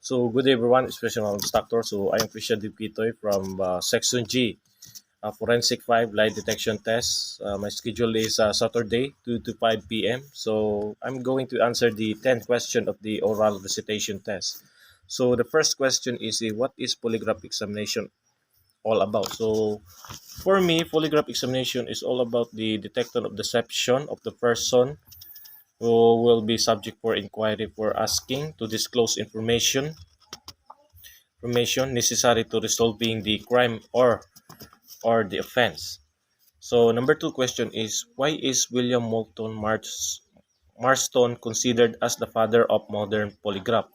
So good day everyone, especially on Doctor. So I am Christian Quitoy from Section G, Forensic 5 Lie Detection Test. My schedule is Saturday 2 to 5 p.m. So I'm going to answer the 10th question of the oral recitation test. So the first question is what is polygraph examination all about? So for me, polygraph examination is all about the detection of deception of the person who will be subject for inquiry for asking to disclose information necessary to resolving the crime or the offense. So number two question is why is William Moulton Marston considered as the father of modern polygraph?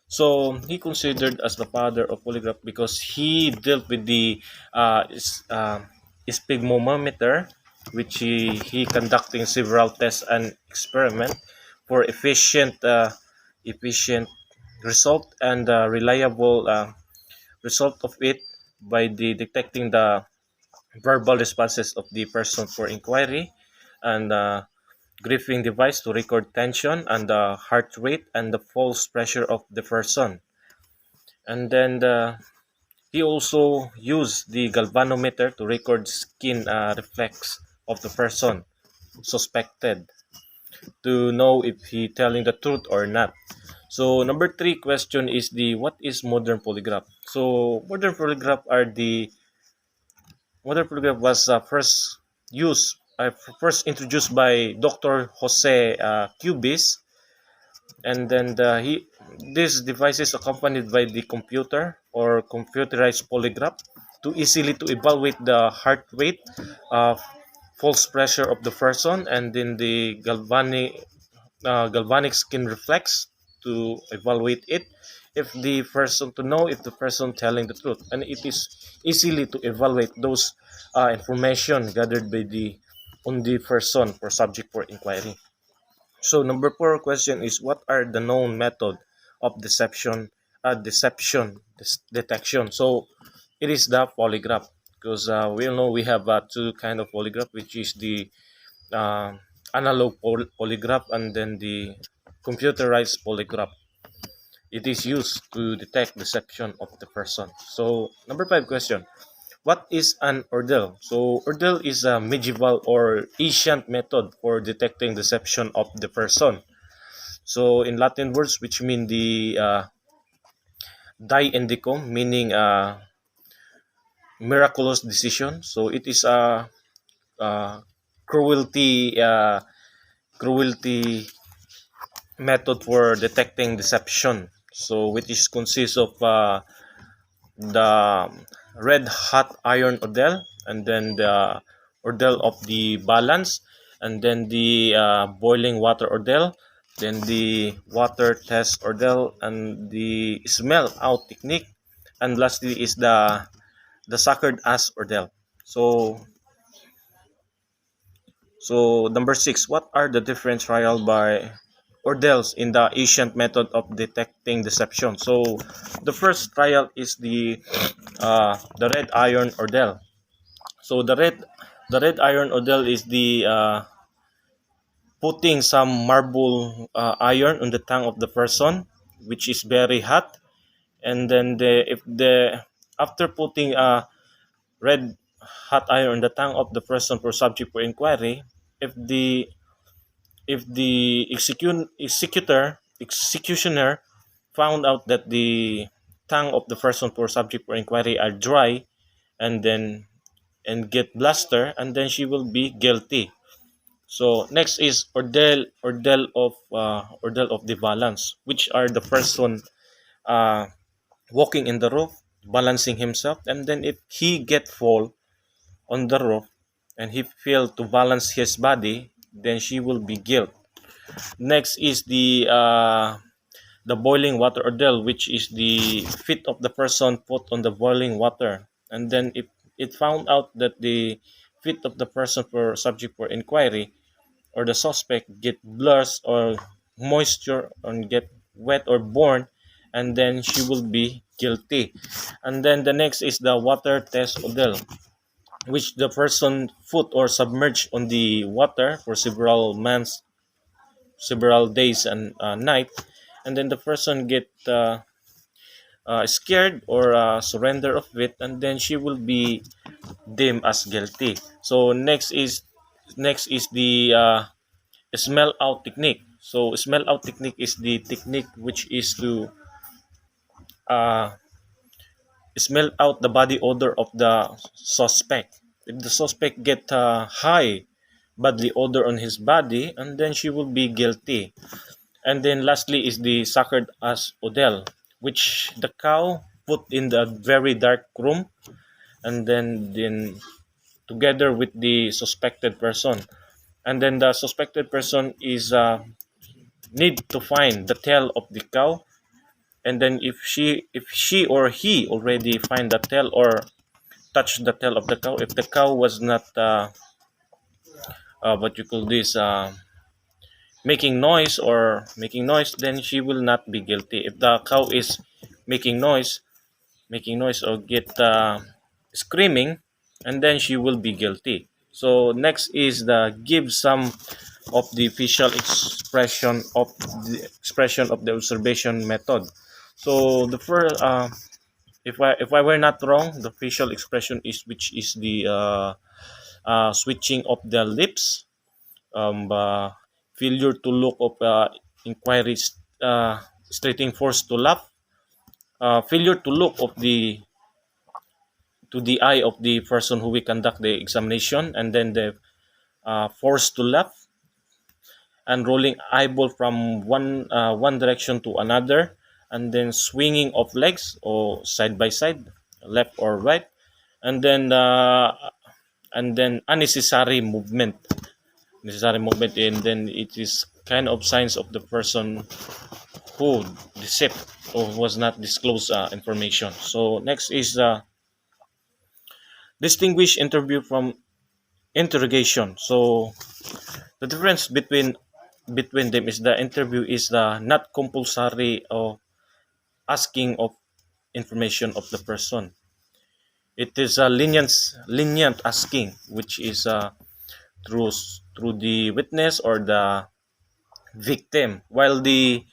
So he considered as the father of polygraph because he dealt with the sphygmomanometer, which he conducting several tests and experiment for efficient result and reliable result of it by the detecting the verbal responses of the person for inquiry and gripping device to record tension and the heart rate and the pulse pressure of the person. And then he also used the galvanometer to record skin reflex of the person suspected to know if he telling the truth or not. So number three question is the what is modern polygraph? So modern polygraph was first introduced by Dr. Jose Cubis, and then this device is accompanied by the computer or computerized polygraph to easily to evaluate the heart rate, uh, pulse pressure of the person, and then the galvanic skin reflex to evaluate it if the person to know if the person telling the truth, and it is easily to evaluate those information gathered by the on the person for subject for inquiry. So number four question is what are the known method of detection? So it is the polygraph because we all know we have two kind of polygraph, which is the uh, polygraph and then the computerized polygraph. It is used to detect deception of the person. So number five question. What is an ordel? So ordel is a medieval or ancient method for detecting deception of the person. So in Latin words, which mean the die indicum, meaning miraculous decision. So it is a cruelty cruelty method for detecting deception. So which is consists of the red hot iron ordel and then the ordel of the balance and then the boiling water ordel, then the water test ordel and the smell out technique, and lastly is the suckered ass ordel. So number six, what are the different trial by ordels in the ancient method of detecting deception? So the first trial is the red iron ordel. So the red iron ordel is the putting some marble iron on the tongue of the person, which is very hot, and then if the after putting red hot iron on the tongue of the person for subject for inquiry, if the executioner found out that the tongue of the person for subject for inquiry are dry and then and get bluster, and then she will be guilty. So next is ordel of the balance, which are the person uh, walking in the roof, balancing himself, and then if he get fall on the roof and he fail to balance his body, then she will be guilt. Next is the boiling water ordel, which is the feet of the person put on the boiling water, and then if it found out that the feet of the person for subject for inquiry or the suspect get blurs or moisture and get wet or burn, and then she will be guilty. And then the next is the water test ordel, which the person foot or submerged on the water for several months, several days and night, and then the person get scared or surrender of it, and then she will be deemed as guilty. So next is the smell out technique. So smell out technique is the technique which is to uh, smell out the body odor of the suspect. If the suspect get high bodily odor on his body, and then she will be guilty. And then lastly is the suckered as Odell, which the cow put in the very dark room, and then together with the suspected person. And then the suspected person is need to find the tail of the cow, and then if she or he already find the tail or touch the tail of the cow, if the cow was not what you call this making noise, then she will not be guilty. If the cow is making noise making noise or get screaming, and then she will be guilty. So next is the give some of the facial expression of the observation method. So the first if I were not wrong, the facial expression is which is the switching of the lips, uh, failure to look of inquiries, straighting force to laugh, failure to look of the eye of the person who we conduct the examination, and then the force to laugh, and rolling eyeball from one direction to another, and then swinging of legs or side by side, left or right, and then unnecessary movement, and then it is kind of signs of the person who deceived or was not disclosed information. So next is distinguish interview from interrogation. So the difference between them is the interview is the not compulsory or asking of information of the person. It is a lenient asking, which is through the witness or the victim, while the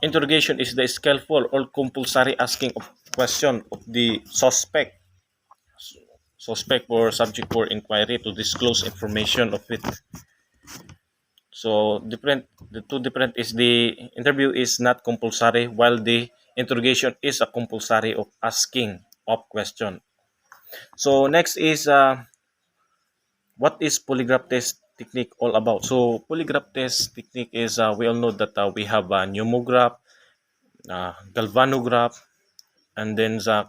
interrogation is the skillful or compulsory asking of question of the suspect or subject for inquiry to disclose information of it. So the two different is the interview is not compulsory, while the interrogation is a compulsory of asking of question. So next is what is polygraph test technique all about? So polygraph test technique is we all know that we have a pneumograph, galvanograph, and then the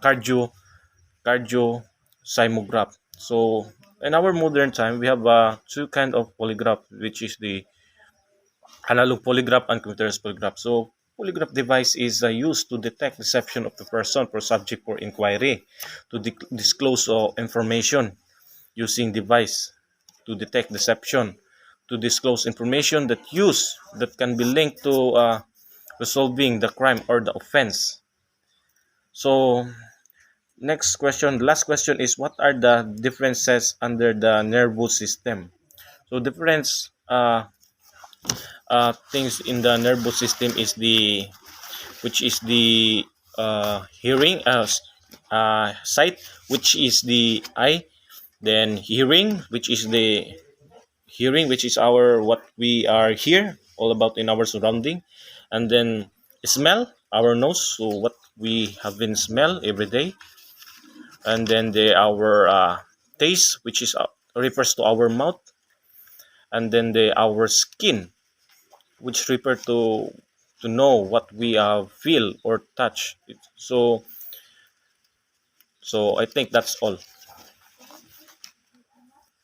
cardio seismograph. So in our modern time, we have two kind of polygraph, which is the analog polygraph and computerized polygraph. So polygraph device is used to detect deception of the person for subject for inquiry, to disclose information using device to detect deception, to disclose information that can be linked to resolving the crime or the offense. So next question, last question is what are the differences under the nervous system? So difference things in the nervous system is the which is the hearing sight, which is the eye, then hearing which is our what we are here all about in our surrounding, and then smell, our nose, so what we have been smell every day, and then our taste, which is refers to our mouth, and then our skin, which refer to know what we feel or touch. So I think that's all.